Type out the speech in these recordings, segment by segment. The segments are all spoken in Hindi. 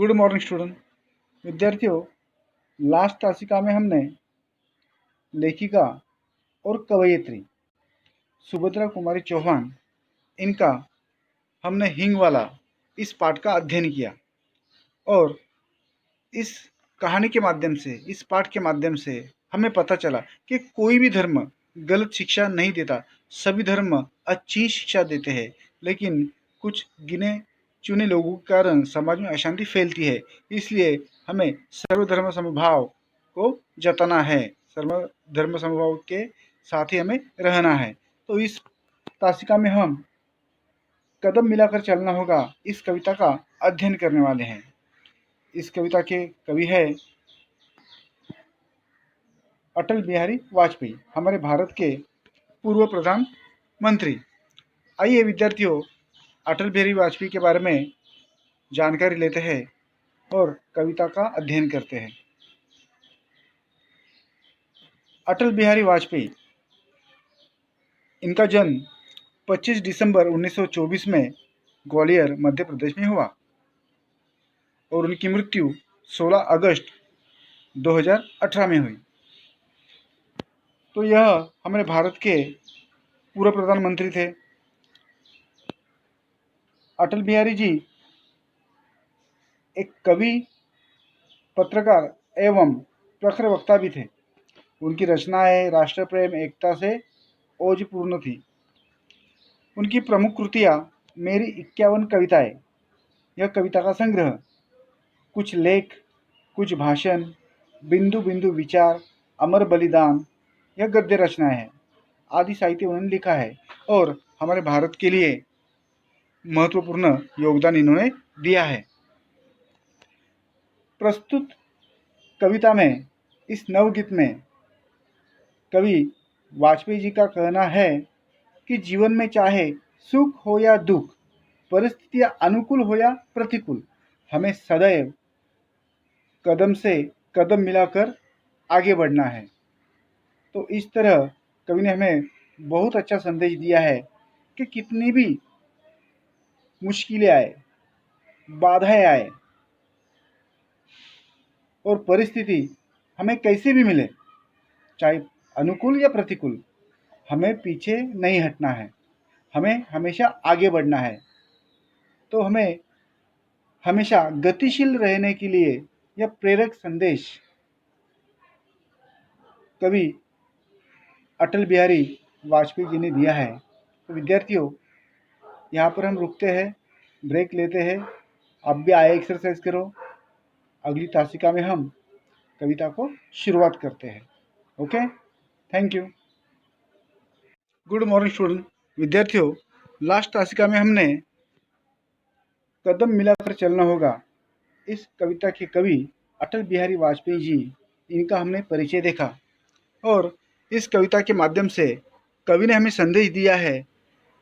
Good morning student. विद्यार्थियों, लास्ट तासिका में हमने लेखिका और कवयित्री सुभद्रा कुमारी चौहान इनका हमने हिंग वाला इस पाठ का अध्ययन किया और इस कहानी के माध्यम से, इस पाठ के माध्यम से हमें पता चला कि कोई भी धर्म गलत शिक्षा नहीं देता। सभी धर्म अच्छी शिक्षा देते हैं, लेकिन कुछ गिने चुने लोगों के कारण समाज में अशांति फैलती है। इसलिए हमें सर्वधर्म समभाव को जताना है, सर्वधर्म समभाव के साथ ही हमें रहना है। तो इस तासिका में हम कदम मिलाकर चलना होगा इस कविता का अध्ययन करने वाले हैं। इस कविता के कवि है अटल बिहारी वाजपेयी, हमारे भारत के पूर्व प्रधानमंत्री। आइए विद्यार्थियों, अटल बिहारी वाजपेयी के बारे में जानकारी लेते हैं और कविता का अध्ययन करते हैं। अटल बिहारी वाजपेयी, इनका जन्म 25 दिसंबर 1924 में ग्वालियर मध्य प्रदेश में हुआ और उनकी मृत्यु 16 अगस्त 2018 में हुई। तो यह हमारे भारत के पूर्व प्रधानमंत्री थे। अटल बिहारी जी एक कवि, पत्रकार एवं प्रखर वक्ता भी थे। उनकी रचनाएं राष्ट्र प्रेम, एकता से ओजपूर्ण थी। उनकी प्रमुख कृतियां मेरी 51 कविताएं, यह कविता का संग्रह, कुछ लेख, कुछ भाषण, बिंदु बिंदु विचार, अमर बलिदान, यह गद्य रचनाएं हैं। आदि साहित्य उन्होंने लिखा है और हमारे भारत के लिए महत्वपूर्ण योगदान इन्होंने दिया है। प्रस्तुत कविता में, इस नवगीत में कवि वाजपेयी जी का कहना है कि जीवन में चाहे सुख हो या दुख, परिस्थितियां अनुकूल हो या प्रतिकूल, हमें सदैव कदम से कदम मिलाकर आगे बढ़ना है। तो इस तरह कवि ने हमें बहुत अच्छा संदेश दिया है कि कितनी भी मुश्किलें आए, बाधाएं आए और परिस्थिति हमें कैसे भी मिले, चाहे अनुकूल या प्रतिकूल, हमें पीछे नहीं हटना है, हमें हमेशा आगे बढ़ना है। तो हमें हमेशा गतिशील रहने के लिए यह प्रेरक संदेश कवि अटल बिहारी वाजपेयी जी ने दिया है। तो विद्यार्थियों, यहाँ पर हम रुकते हैं, ब्रेक लेते हैं। आप भी आए एक्सरसाइज करो। अगली तासिका में हम कविता को शुरुआत करते हैं। Okay, thank you. Good morning student. विद्यार्थियों, लास्ट तासिका में हमने कदम मिलाकर चलना होगा इस कविता के कवि अटल बिहारी वाजपेयी जी, इनका हमने परिचय देखा और इस कविता के माध्यम से कवि ने हमें संदेश दिया है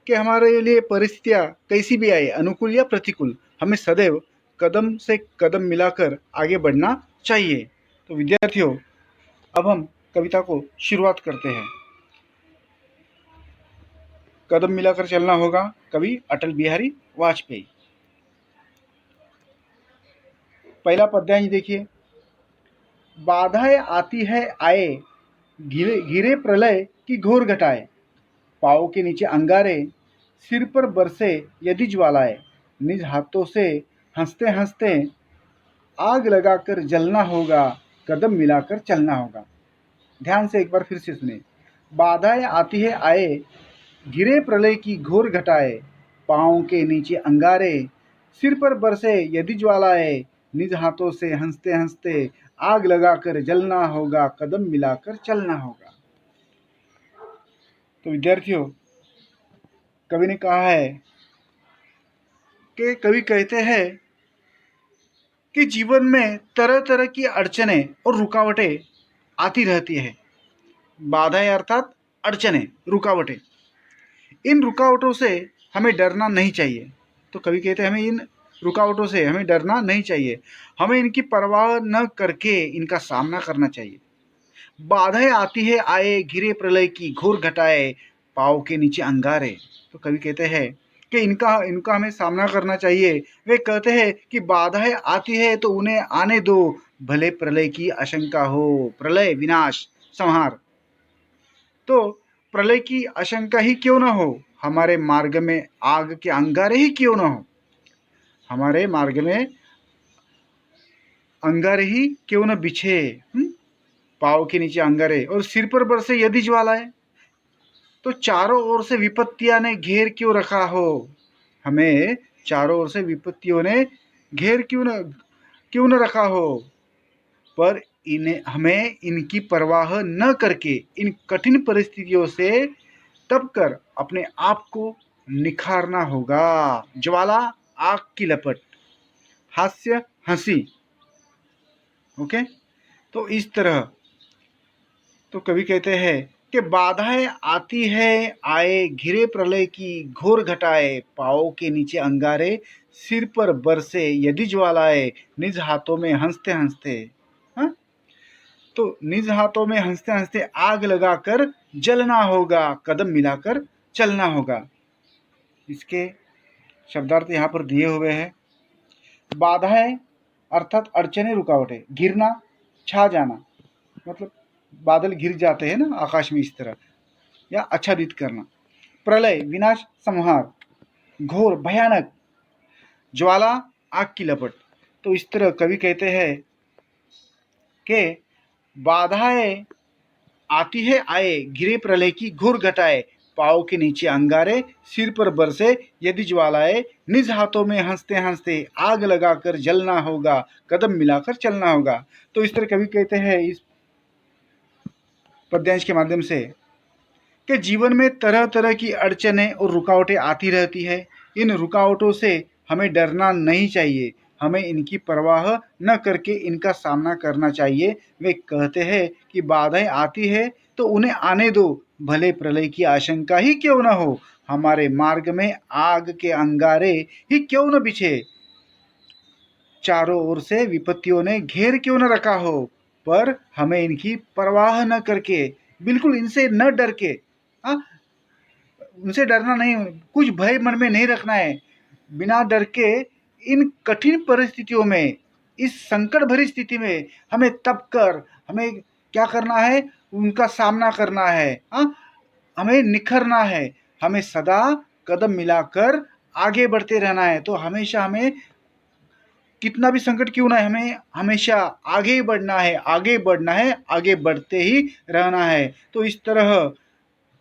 कि हमारे लिए परिस्थितियाँ कैसी भी आए, अनुकूल या प्रतिकूल, हमें सदैव कदम से कदम मिलाकर आगे बढ़ना चाहिए। तो विद्यार्थियों, अब हम कविता को शुरुआत करते हैं। कदम मिलाकर चलना होगा, कवि अटल बिहारी वाजपेयी। पहला पद्यांश देखिए। बाधाएं आती है आए, घिरे घिरे प्रलय की घोर घटाए, पाँव के नीचे अंगारे, सिर पर बरसे यदि ज्वालाएं, निज हाथों से हंसते हंसते आग लगाकर जलना होगा, कदम मिलाकर चलना होगा। ध्यान से एक बार फिर से सुने। बाधाएं आती है आए, घिरे प्रलय की घोर घटाए, पाँव के नीचे अंगारे, सिर पर बरसे यदि ज्वालाएं, निज हाथों से हंसते हंसते आग लगाकर जलना होगा, कदम मिलाकर चलना होगा। तो विद्यार्थियों, कवि ने कहा है कि कवि कहते हैं कि जीवन में तरह तरह की अड़चनें और रुकावटें आती रहती है। बाधाएं अर्थात अड़चनें, रुकावटें। इन रुकावटों से हमें डरना नहीं चाहिए। तो कवि कहते हैं हमें इन रुकावटों से हमें डरना नहीं चाहिए, हमें इनकी परवाह न करके इनका सामना करना चाहिए। बाधाएं आती है आए, घिरे प्रलय की घोर घटाए, पाँव के नीचे अंगारे। तो कवि कहते हैं कि इनका इनका हमें सामना करना चाहिए। वे कहते हैं कि बाधाएं आती है तो उन्हें आने दो, भले प्रलय की आशंका हो। प्रलय, विनाश, संहार। तो प्रलय की आशंका ही क्यों न हो, हमारे मार्ग में आग के अंगारे ही क्यों न हो, हमारे मार्ग में अंगारे ही क्यों न बिछे, पाँव के नीचे अंगारे और सिर पर बरसे यदि ज्वालाएं, तो चारों ओर से विपत्तियां ने घेर क्यों रखा हो, हमें चारों ओर से विपत्तियों ने घेर क्यों न रखा हो, पर इन्हें हमें इनकी परवाह न करके इन कठिन परिस्थितियों से तब कर अपने आप को निखारना होगा। ज्वाला, आग की लपट, हास्य, हंसी। ओके, तो इस तरह तो कवि कहते हैं कि बाधाएं आती है आए, घिरे प्रलय की घोर घटाए, पाँव के नीचे अंगारे, सिर पर बरसे यदि ज्वालाए, निज हाथों में हंसते हंसते। हाँ, तो निज हाथों में हंसते हंसते आग लगाकर जलना होगा, कदम मिलाकर चलना होगा। इसके शब्दार्थ यहाँ पर दिए हुए हैं। बाधाएं अर्थात अड़चने, रुकावटें। घिरना, छा जाना, मतलब बादल घिर जाते हैं ना आकाश में, इस तरह, या आच्छादित करना। प्रलय, विनाश, संहार, घोर, भयानक। ज्वाला, आग की लपट। तो इस तरह कवि कहते हैं कि बाधाएं आती है आए, घिरे प्रलय की घोर घटाए, पाँव के नीचे अंगारे, सिर पर बरसे यदि ज्वालाए, निज हाथों में हंसते हंसते आग लगाकर जलना होगा, कदम मिलाकर चलना होगा। तो इस तरह कवि कहते हैं इस पद्यांश के माध्यम से कि जीवन में तरह तरह की अड़चनें और रुकावटें आती रहती है। इन रुकावटों से हमें डरना नहीं चाहिए, हमें इनकी परवाह न करके इनका सामना करना चाहिए। वे कहते हैं कि बाधाएं आती है तो उन्हें आने दो, भले प्रलय की आशंका ही क्यों न हो, हमारे मार्ग में आग के अंगारे ही क्यों न बिछे, चारों ओर से विपत्तियों ने घेर क्यों न रखा हो, पर हमें इनकी परवाह न करके, बिल्कुल इनसे न डर के, हाँ, उनसे डरना नहीं, कुछ भय मन में नहीं रखना है, बिना डर के इन कठिन परिस्थितियों में, इस संकट भरी स्थिति में हमें तब कर हमें क्या करना है, उनका सामना करना है। हाँ, हमें निखरना है, हमें सदा कदम मिलाकर आगे बढ़ते रहना है। तो हमेशा हमें कितना भी संकट क्यों ना है, हमें हमेशा आगे बढ़ना है, आगे बढ़ना है, आगे बढ़ते ही रहना है। तो इस तरह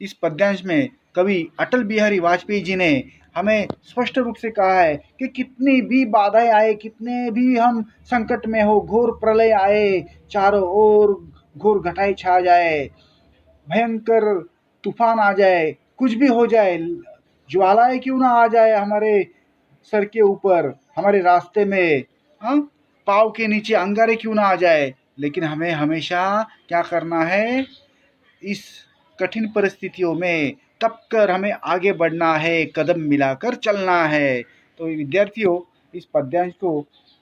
इस पद्यांश में कवि अटल बिहारी वाजपेयी जी ने हमें स्पष्ट रूप से कहा है कि कितनी भी बाधाएं आए, कितने भी हम संकट में हो, घोर प्रलय आए, चारों ओर घोर घटाई छा जाए, भयंकर तूफान आ जाए, कुछ भी हो जाए, ज्वालाएं क्यों ना आ जाए हमारे सर के ऊपर, हमारे रास्ते में, हाँ, पाँव के नीचे अंगारे क्यों ना आ जाए, लेकिन हमें हमेशा क्या करना है, इस कठिन परिस्थितियों में तब कर हमें आगे बढ़ना है, कदम मिलाकर चलना है। तो विद्यार्थियों, इस पद्यांश को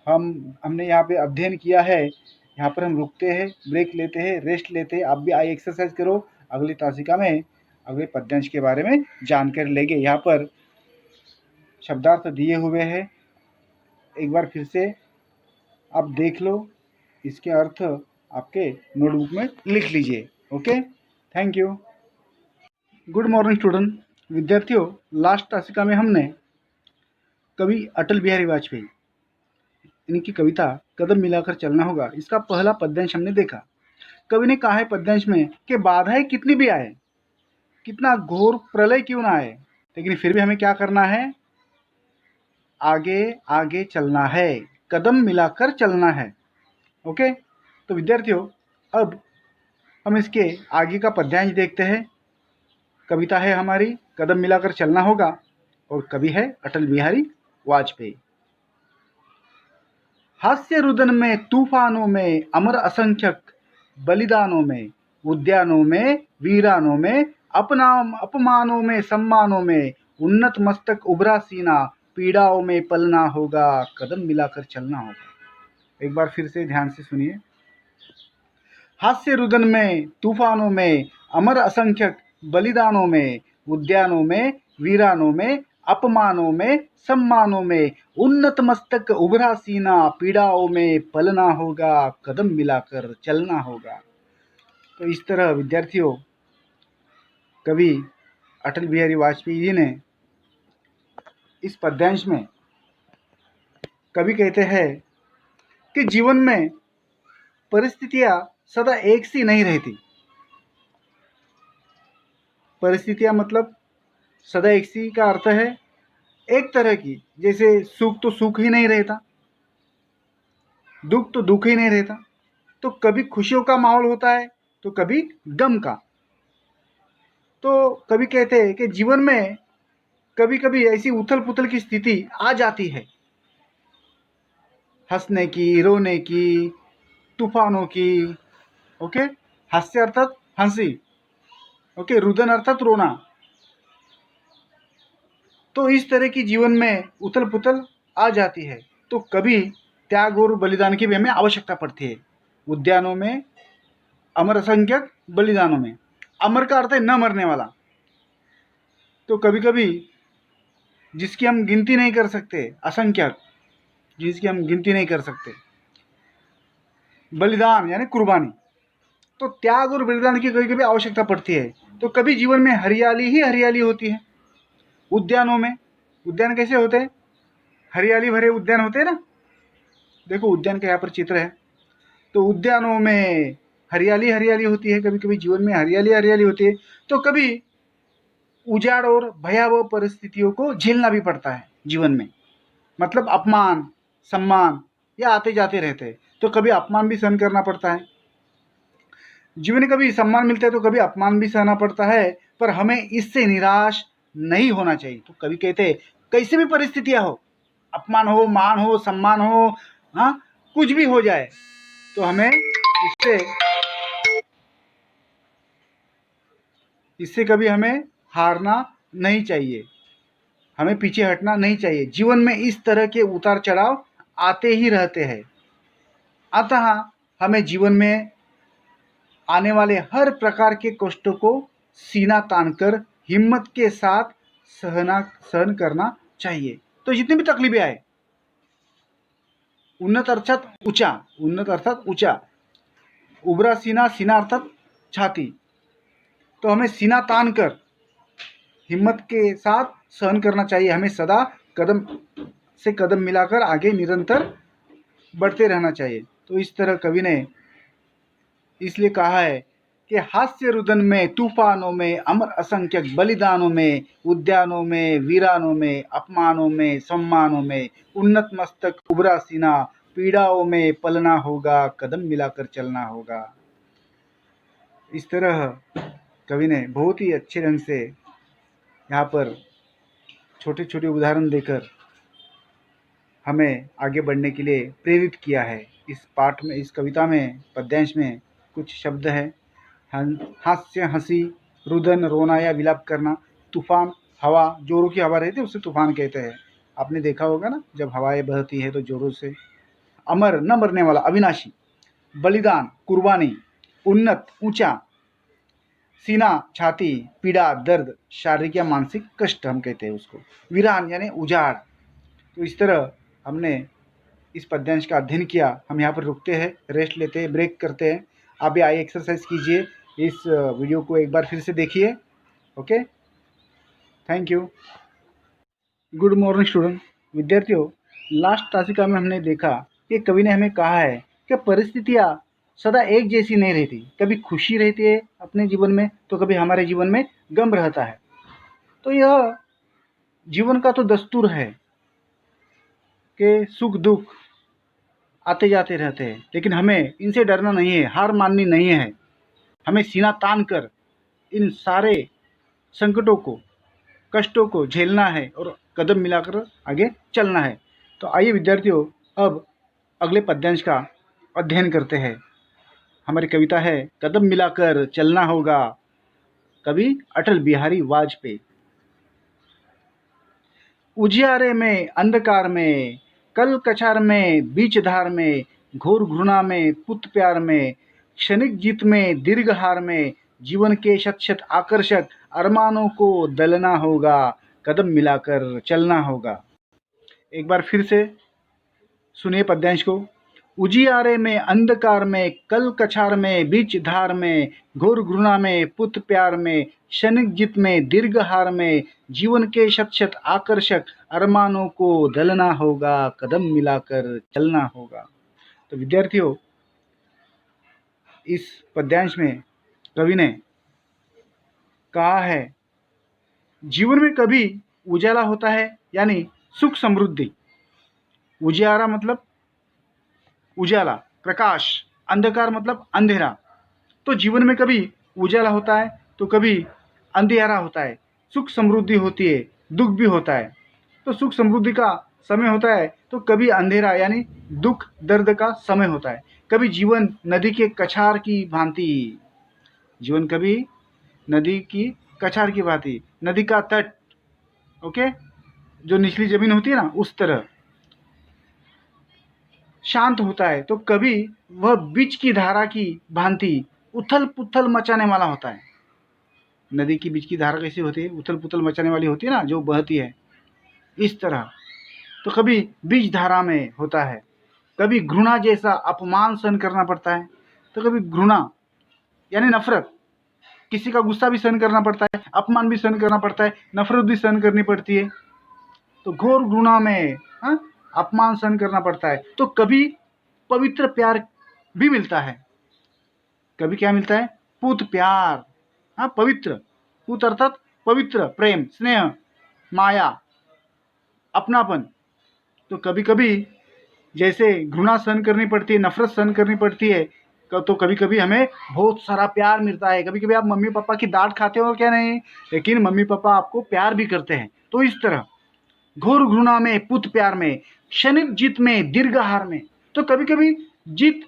हमने यहाँ पे अध्ययन किया है। यहाँ पर हम रुकते हैं, ब्रेक लेते हैं, रेस्ट लेते हैं। आप भी आइए एक्सरसाइज करो, अगली तासिका में अगले पद्यांश के बारे में जानकारी लेंगे। यहाँ पर शब्दार्थ दिए हुए हैं, एक बार फिर से आप देख लो, इसके अर्थ आपके नोटबुक में लिख लीजिए। Okay, thank you. Good morning student. विद्यार्थियों, लास्ट तासिका में हमने कवि अटल बिहारी वाजपेयी, इनकी कविता कदम मिलाकर चलना होगा, इसका पहला पद्यांश हमने देखा। कवि ने कहा है पद्यांश में कि बाधाएं कितनी भी आए, कितना घोर प्रलय क्यों ना आए, लेकिन फिर भी हमें क्या करना है, आगे आगे चलना है, कदम मिलाकर चलना है। ओके, तो विद्यार्थियों, अब हम इसके आगे का पद्यांश देखते हैं। कविता है हमारी कदम मिलाकर चलना होगा और कवि है अटल बिहारी वाजपेयी। हास्य रुदन में, तूफानों में, अमर असंख्यक बलिदानों में, उद्यानों में, वीरानों में, अपमानों में, सम्मानों में, उन्नत मस्तक उभरा सीना, पीड़ाओं में पलना होगा, कदम मिलाकर चलना होगा। एक बार फिर से ध्यान से सुनिए। हास्य रुदन में, तूफानों में, अमर असंख्यक बलिदानों में, उद्यानों में, वीरानों में, अपमानों में सम्मानों में, उन्नत मस्तक उभरा सीना, पीड़ाओं में पलना होगा, कदम मिलाकर चलना होगा। तो इस तरह विद्यार्थियों, कवि अटल बिहारी वाजपेयी जी ने इस पद्यांश में कवि कहते हैं कि जीवन में परिस्थितियां सदा एक सी नहीं रहती। परिस्थितियां मतलब सदा एक सी का अर्थ है एक तरह की, जैसे सुख तो सुख ही नहीं रहता, दुख तो दुख ही नहीं रहता। तो कभी खुशियों का माहौल होता है तो कभी गम का। तो कभी कहते हैं कि जीवन में कभी कभी ऐसी उथल पुथल की स्थिति आ जाती है, हंसने की, रोने की, तूफानों की। ओके, हास्य अर्थात हंसी, ओके, रुदन अर्थात रोना। तो इस तरह की जीवन में उथल पुथल आ जाती है, तो कभी त्याग और बलिदान की भी हमें आवश्यकता पड़ती है। उद्यानों में अमर असंख्यक बलिदानों में, अमर का अर्थ है न मरने वाला। तो कभी कभी जिसकी हम गिनती नहीं कर सकते, असंख्यक, जिसकी हम गिनती नहीं कर सकते, बलिदान यानी कुर्बानी। तो त्याग और बलिदान की कभी कभी आवश्यकता पड़ती है। तो कभी जीवन में हरियाली ही हरियाली होती है। उद्यानों में, उद्यान कैसे होते हैं? हरियाली भरे उद्यान होते हैं ना। देखो उद्यान का यहाँ पर चित्र है। तो उद्यानों में हरियाली हरियाली होती है, कभी कभी जीवन में हरियाली हरियाली होती है। तो कभी उजाड़ और भयावह परिस्थितियों को झेलना भी पड़ता है जीवन में। मतलब अपमान सम्मान ये आते जाते रहते हैं। तो कभी अपमान भी सहन करना पड़ता है। जीवन में कभी सम्मान मिलता है तो कभी अपमान भी सहना पड़ता है, पर हमें इससे निराश नहीं होना चाहिए। तो कभी कहते हैं कैसे भी परिस्थितियां हो, अपमान हो, मान हो, सम्मान हो, हाँ, कुछ भी हो जाए, तो हमें इससे कभी हमें हारना नहीं चाहिए, हमें पीछे हटना नहीं चाहिए। जीवन में इस तरह के उतार चढ़ाव आते ही रहते हैं। अतः हमें जीवन में आने वाले हर प्रकार के कष्टों को सीना तानकर हिम्मत के साथ सहन करना चाहिए। तो जितनी भी तकलीफें आए, उन्नत अर्थात ऊंचा, उन्नत अर्थात ऊंचा, उभरा सीना, सीना अर्थात छाती। तो हमें सीना तान कर हिम्मत के साथ सहन करना चाहिए। हमें सदा कदम से कदम मिलाकर आगे निरंतर बढ़ते रहना चाहिए। तो इस तरह कवि ने इसलिए कहा है कि हास्य रुदन में, तूफानों में, अमर असंख्यक बलिदानों में, उद्यानों में, वीरानों में, अपमानों में, सम्मानों में, उन्नत मस्तक उभरा सीना, पीड़ाओं में पलना होगा, कदम मिलाकर चलना होगा। इस तरह कवि ने बहुत ही अच्छे ढंग से यहाँ पर छोटे छोटे उदाहरण देकर हमें आगे बढ़ने के लिए प्रेरित किया है। इस पाठ में, इस कविता में, पद्यांश में कुछ शब्द है: हास्य, हंसी, रुदन, रोना या विलाप करना, तूफान, हवा, जोरों की हवा रहती है उसे तूफान कहते हैं। आपने देखा होगा ना, जब हवाएं बहती है तो जोरों से। अमर, न मरने वाला, अविनाशी। बलिदान, कुर्बानी। उन्नत, ऊंचा। सीना, छाती, पीड़ा, दर्द, शारीरिक या मानसिक कष्ट हम कहते हैं उसको। वीरान यानी उजाड़। तो इस तरह हमने इस पद्यांश का अध्ययन किया। हम यहाँ पर रुकते हैं, रेस्ट लेते हैं, ब्रेक करते हैं। आप भी आइए, एक्सरसाइज कीजिए, इस वीडियो को एक बार फिर से देखिए। Okay, thank you. Good morning student. विद्यार्थियों, लास्ट तासिका में हमने देखा कि कवि ने हमें कहा है कि परिस्थितियाँ सदा एक जैसी नहीं रहती। कभी खुशी रहती है अपने जीवन में तो कभी हमारे जीवन में गम रहता है। तो यह जीवन का तो दस्तूर है कि सुख दुख आते जाते रहते हैं, लेकिन हमें इनसे डरना नहीं है, हार माननी नहीं है। हमें सीना तान कर इन सारे संकटों को, कष्टों को झेलना है और कदम मिलाकर आगे चलना है। तो आइए विद्यार्थियों, अब अगले पद्यांश का अध्ययन करते हैं। हमारी कविता है कदम मिलाकर चलना होगा, कवि अटल बिहारी वाजपेयी। उजियारे में, अंधकार में, कल कछार में, बीच धार में, घोर घृणा में, पुत प्यार में, क्षणिक जीत में, दीर्घ हार में, जीवन के शत शत आकर्षक अरमानों को दलना होगा, कदम मिलाकर चलना होगा। एक बार फिर से सुनिए पद्यांश को। उजियारे में अंधकार में, कल कछार में, बीच धार में, घोर घृणा में, पुत प्यार में, क्षणिक जित में, दीर्घ हार में, जीवन के शत शत आकर्षक अरमानों को दलना होगा, कदम मिलाकर चलना होगा। तो विद्यार्थियों, इस पद्यांश में कवि ने कहा है जीवन में कभी उजाला होता है यानी सुख समृद्धि। उजियारा मतलब उजाला, प्रकाश, अंधकार मतलब अंधेरा। तो जीवन में कभी उजाला होता है तो कभी अंधेरा होता है, सुख समृद्धि होती है, दुख भी होता है। तो सुख समृद्धि का समय होता है तो कभी अंधेरा यानी दुख दर्द का समय होता है। कभी जीवन नदी के कछार की भांति, जीवन कभी नदी की कछार की भांति, नदी का तट, ओके, जो निचली जमीन होती है ना उस तरह शांत होता है। तो कभी वह बीच की धारा की भांति उथल पुथल मचाने वाला होता है। नदी की बीच की धारा कैसी होती है? उथल पुथल मचाने वाली होती है ना, जो बहती है इस तरह। तो कभी बीच धारा में होता है। कभी घृणा जैसा अपमान सहन करना पड़ता है। तो कभी घृणा यानी नफरत, किसी का गुस्सा भी सहन करना पड़ता है, अपमान भी सहन करना पड़ता है, नफरत भी सहन करनी पड़ती है। तो घोर घृणा में अपमान सहन करना पड़ता है। तो कभी पवित्र प्यार भी मिलता है। कभी क्या मिलता है? पूत प्यार, पवित्र, पूत अर्थात पवित्र, प्रेम, स्नेह, माया, अपनापन। तो कभी कभी जैसे घृणा सहन करनी पड़ती है, नफरत सहन करनी पड़ती है, तो कभी कभी हमें बहुत सारा प्यार मिलता है। कभी कभी आप मम्मी पापा की डांट खाते हो क्या? नहीं, लेकिन मम्मी पापा आपको प्यार भी करते हैं। तो इस तरह घोर घृणा में, पुत प्यार में, क्षणिक जीत में, दीर्घ हार में। तो कभी कभी जीत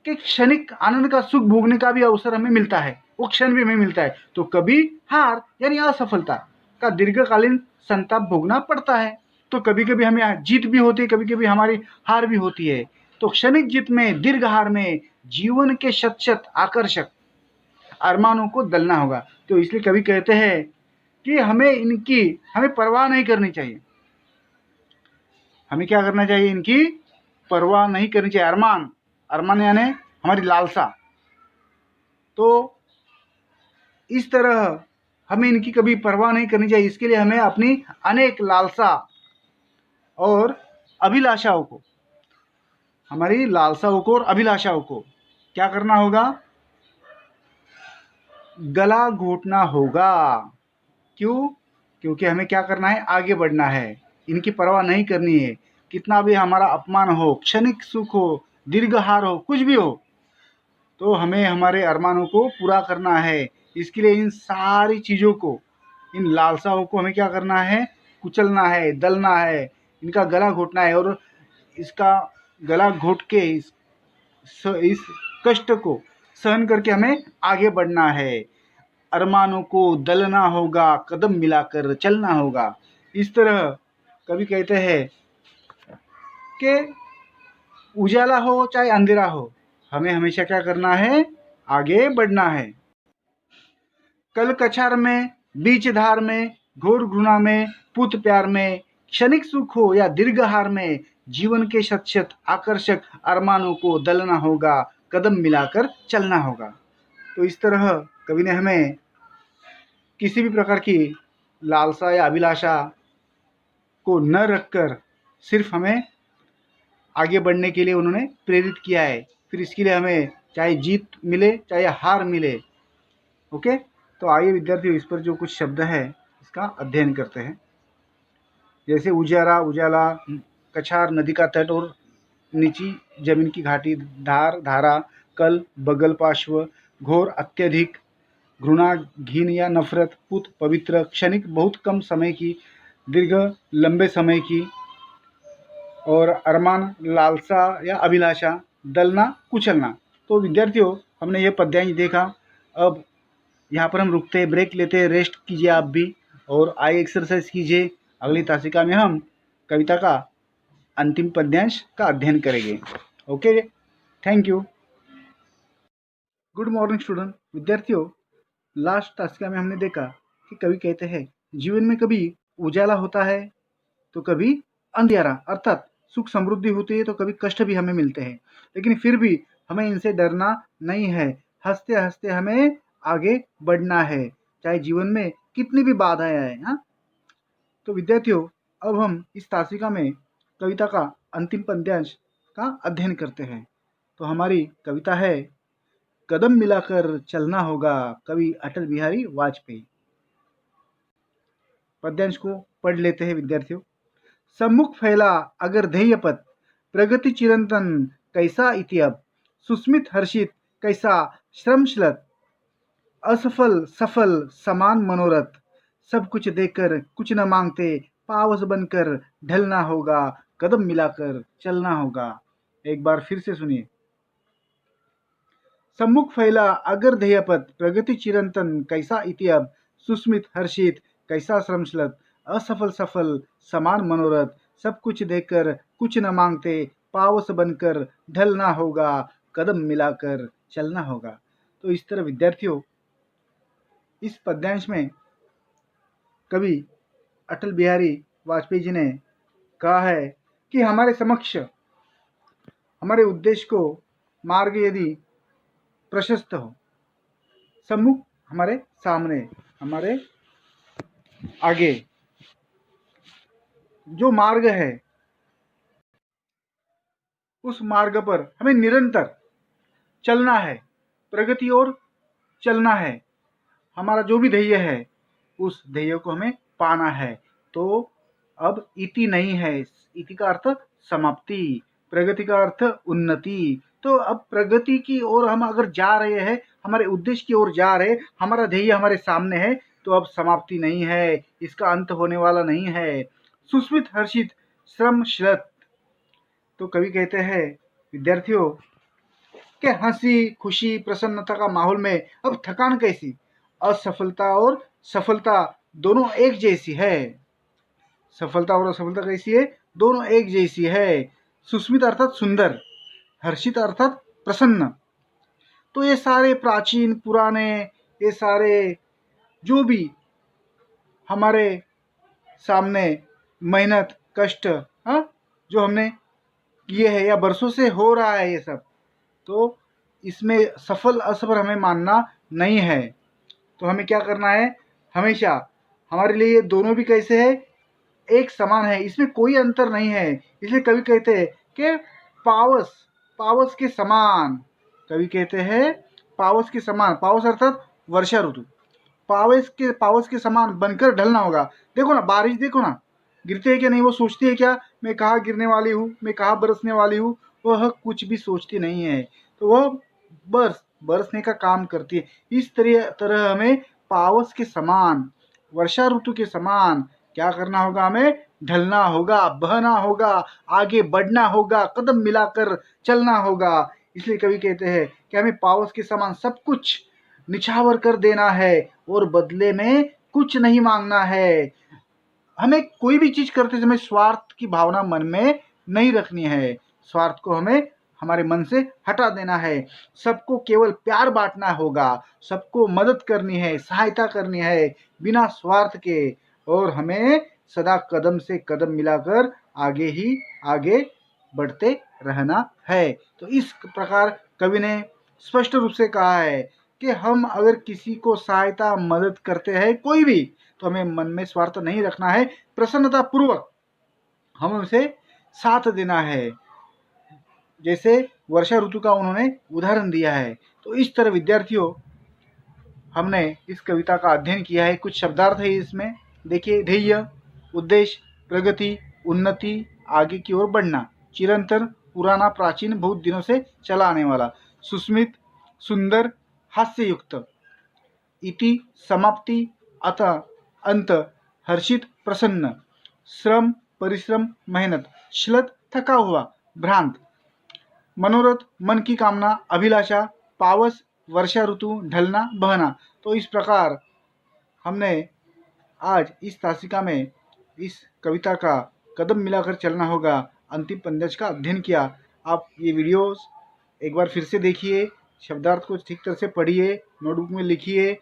के क्षणिक आनंद का सुख भोगने का भी अवसर हमें मिलता है, वो क्षण भी हमें मिलता है। तो कभी हार यानी असफलता का दीर्घकालीन संताप भोगना पड़ता है। तो कभी कभी हमें जीत भी होती है, कभी कभी हमारी हार भी होती है। तो क्षणिक जीत में, दीर्घ हार में जीवन के शत शत आकर्षक अरमानों को दलना होगा। तो इसलिए कभी कहते हैं कि हमें परवाह नहीं करनी चाहिए। हमें क्या करना चाहिए? इनकी परवाह नहीं करनी चाहिए। अरमान, अरमान यानी हमारी लालसा। तो इस तरह हमें इनकी कभी परवाह नहीं करनी चाहिए। इसके लिए हमें अपनी अनेक लालसा और अभिलाषाओं को, हमारी लालसाओं को और अभिलाषाओं को क्या करना होगा? गला घोटना होगा। क्यों? क्योंकि हमें क्या करना है? आगे बढ़ना है, इनकी परवाह नहीं करनी है। कितना भी हमारा अपमान हो, क्षणिक सुख हो, दीर्घ हार हो, कुछ भी हो, तो हमें हमारे अरमानों को पूरा करना है। इसके लिए इन सारी चीज़ों को, इन लालसाओं को हमें क्या करना है? कुचलना है, दलना है, इनका गला घोटना है। और इसका गला घोट के इस कष्ट को सहन करके हमें आगे बढ़ना है। अरमानों को दलना होगा, कदम मिलाकर चलना होगा। इस तरह कभी कहते हैं कि उजाला हो चाहे अंधेरा हो, हमें हमेशा क्या करना है? आगे बढ़ना है। कल कछार में, बीच धार में, घोर घृणा में, पुत प्यार में, क्षणिक सुख हो या दीर्घ हार में जीवन के शत शत आकर्षक अरमानों को दलना होगा, कदम मिलाकर चलना होगा। तो इस तरह कवि ने हमें किसी भी प्रकार की लालसा या अभिलाषा को न रखकर सिर्फ हमें आगे बढ़ने के लिए उन्होंने प्रेरित किया है। फिर इसके लिए हमें चाहे जीत मिले चाहे हार मिले। ओके, तो आइए विद्यार्थियों, इस पर जो कुछ शब्द है इसका अध्ययन करते हैं। जैसे उजाला, उजाला, कछार नदी का तट और नीची जमीन की घाटी, धार, धारा, कल, बगल, पार्श्व, घोर, अत्यधिक, घृणा, घिन या नफरत, पुत, पवित्र, क्षणिक, बहुत कम समय की, दीर्घ, लंबे समय की, और अरमान, लालसा या अभिलाषा, दलना, कुचलना। तो विद्यार्थियों, हमने ये पद्यांश देखा। अब यहाँ पर हम रुकते हैं, ब्रेक लेते हैं, रेस्ट कीजिए आप भी और आई एक्सरसाइज कीजिए। अगली तासिका में हम कविता का अंतिम पद्यांश का अध्ययन करेंगे। Okay, thank you. Good morning student. विद्यार्थियों, लास्ट तासिका में हमने देखा कि कवि कहते हैं जीवन में कभी उजाला होता है तो कभी अंधियारा, अर्थात सुख समृद्धि होती है तो कभी कष्ट भी हमें मिलते हैं, लेकिन फिर भी हमें इनसे डरना नहीं है। हंसते हंसते हमें आगे बढ़ना है, चाहे जीवन में कितनी भी बाधाएं आए। हाँ, तो विद्यार्थियों, अब हम इस तासिका में कविता का अंतिम पद्यांश का अध्ययन करते हैं। तो हमारी कविता है, कदम मिलाकर चलना होगा, कवि अटल बिहारी वाजपेयी। पद्यांश को पढ़ लेते हैं विद्यार्थियों। सम्मुख फैला अगर ध्येय पथ, प्रगति चिरंतन कैसा इति अब, सुस्मित हर्षित कैसा श्रमश्लत, असफल सफल समान मनोरथ, सब कुछ देकर कुछ न मांगते, पावस बनकर ढलना होगा, कदम मिलाकर चलना होगा। एक बार फिर से सुनिए। सम्मुख फैला अगर ध्येय पथ, प्रगति चिरंतन कैसा इति अब, सुस्मित हर्षित कैसा श्रमश्लत, असफल सफल समान मनोरथ, सब कुछ देकर कुछ न मांगते, पावस बनकर ढलना होगा, कदम मिलाकर चलना होगा। तो इस तरह विद्यार्थियों, इस पद्यांश में कवि अटल बिहारी वाजपेयी जी ने कहा है कि हमारे समक्ष हमारे उद्देश्य को मार्ग यदि प्रशस्त हो, सम्मुख हमारे सामने, हमारे आगे जो मार्ग है, उस मार्ग पर हमें निरंतर चलना है, प्रगति और चलना है। हमारा जो भी ध्येय है, उस ध्येय को हमें पाना है। तो अब इति नहीं है, इति का अर्थ समाप्ति, प्रगति का अर्थ उन्नति। तो अब प्रगति की ओर हम अगर जा रहे हैं, हमारे उद्देश्य की ओर जा रहे, हमारा ध्येय हमारे सामने है, तो अब समाप्ति नहीं है, इसका अंत होने वाला नहीं है। सुस्मित हर्षित श्रमश्लत, तो कवि कहते हैं विद्यार्थियों कि हंसी खुशी प्रसन्नता का माहौल में अब थकान कैसी, असफलता और सफलता दोनों एक जैसी है। सफलता और असफलता कैसी है, दोनों एक जैसी है। सुस्मित अर्थात सुंदर, हर्षित अर्थात प्रसन्न। तो ये सारे प्राचीन पुराने, ये सारे जो भी हमारे सामने मेहनत कष्ट, हाँ, जो हमने किए हैं या बरसों से हो रहा है ये सब, तो इसमें सफल असफल हमें मानना नहीं है। तो हमें क्या करना है, हमेशा हमारे लिए ये दोनों भी कैसे है, एक समान है, इसमें कोई अंतर नहीं है। इसलिए कवि कहते हैं कि पावस, पावस के समान, कवि कहते हैं पावस के समान, पावस अर्थात वर्षा ऋतु, पावस के समान बनकर ढलना होगा। देखो ना, बारिश देखो ना, गिरते है क्या नहीं, वो सोचती है क्या मैं कहाँ गिरने वाली हूँ, मैं कहाँ बरसने वाली हूँ, वह कुछ भी सोचती नहीं है। तो वह बरसने का काम करती है। इस तरह हमें पावस के समान, वर्षा ऋतु के समान क्या करना होगा, हमें ढलना होगा, बहना होगा, आगे बढ़ना होगा, कदम मिलाकर चलना होगा। इसलिए कवि कहते हैं कि हमें पावस के समान सब कुछ निछावर कर देना है और बदले में कुछ नहीं मांगना है। हमें कोई भी चीज करते समय स्वार्थ की भावना मन में नहीं रखनी है, स्वार्थ को हमें हमारे मन से हटा देना है। सबको केवल प्यार बांटना होगा, सबको मदद करनी है, सहायता करनी है बिना स्वार्थ के, और हमें सदा कदम से कदम मिलाकर आगे ही आगे बढ़ते रहना है। तो इस प्रकार कवि ने स्पष्ट रूप से कहा है कि हम अगर किसी को सहायता मदद करते हैं कोई भी, तो हमें मन में स्वार्थ नहीं रखना है, प्रसन्नता पूर्वक हमें उसे साथ देना है, जैसे वर्षा ऋतु का उन्होंने उदाहरण दिया है। तो इस तरह विद्यार्थियों, हमने इस कविता का अध्ययन किया है। कुछ शब्दार्थ है इसमें, देखिए, ध्येय, उद्देश्य, प्रगति, उन्नति, आगे की ओर बढ़ना, चिरंतन, पुराना, प्राचीन, बहुत दिनों से चला आने वाला, सुस्मित, सुंदर, हास्ययुक्त, इति, समाप्ति, अतः, अंत, हर्षित, प्रसन्न, श्रम, परिश्रम, मेहनत, श्लथ, थका हुआ, भ्रांत, मनोरथ, मन की कामना, अभिलाषा, पावस, वर्षा ऋतु, ढलना, बहना। तो इस प्रकार हमने आज इस तासिका में इस कविता का कदम मिलाकर चलना होगा अंतिम पद्यांश का अध्ययन किया। आप ये वीडियोस एक बार फिर से देखिए, शब्दार्थ को ठीक तरह से पढ़िए, नोटबुक में लिखिए,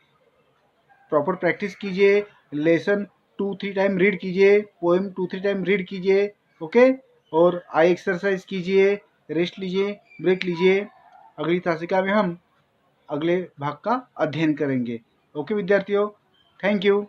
प्रॉपर प्रैक्टिस कीजिए। लेसन 2-3 टाइम रीड कीजिए, पोएम 2-3 टाइम रीड कीजिए, ओके। और आई एक्सरसाइज कीजिए, रेस्ट लीजिए, ब्रेक लीजिए। अगली तासिका में हम अगले भाग का अध्ययन करेंगे। ओके विद्यार्थियों, थैंक यू।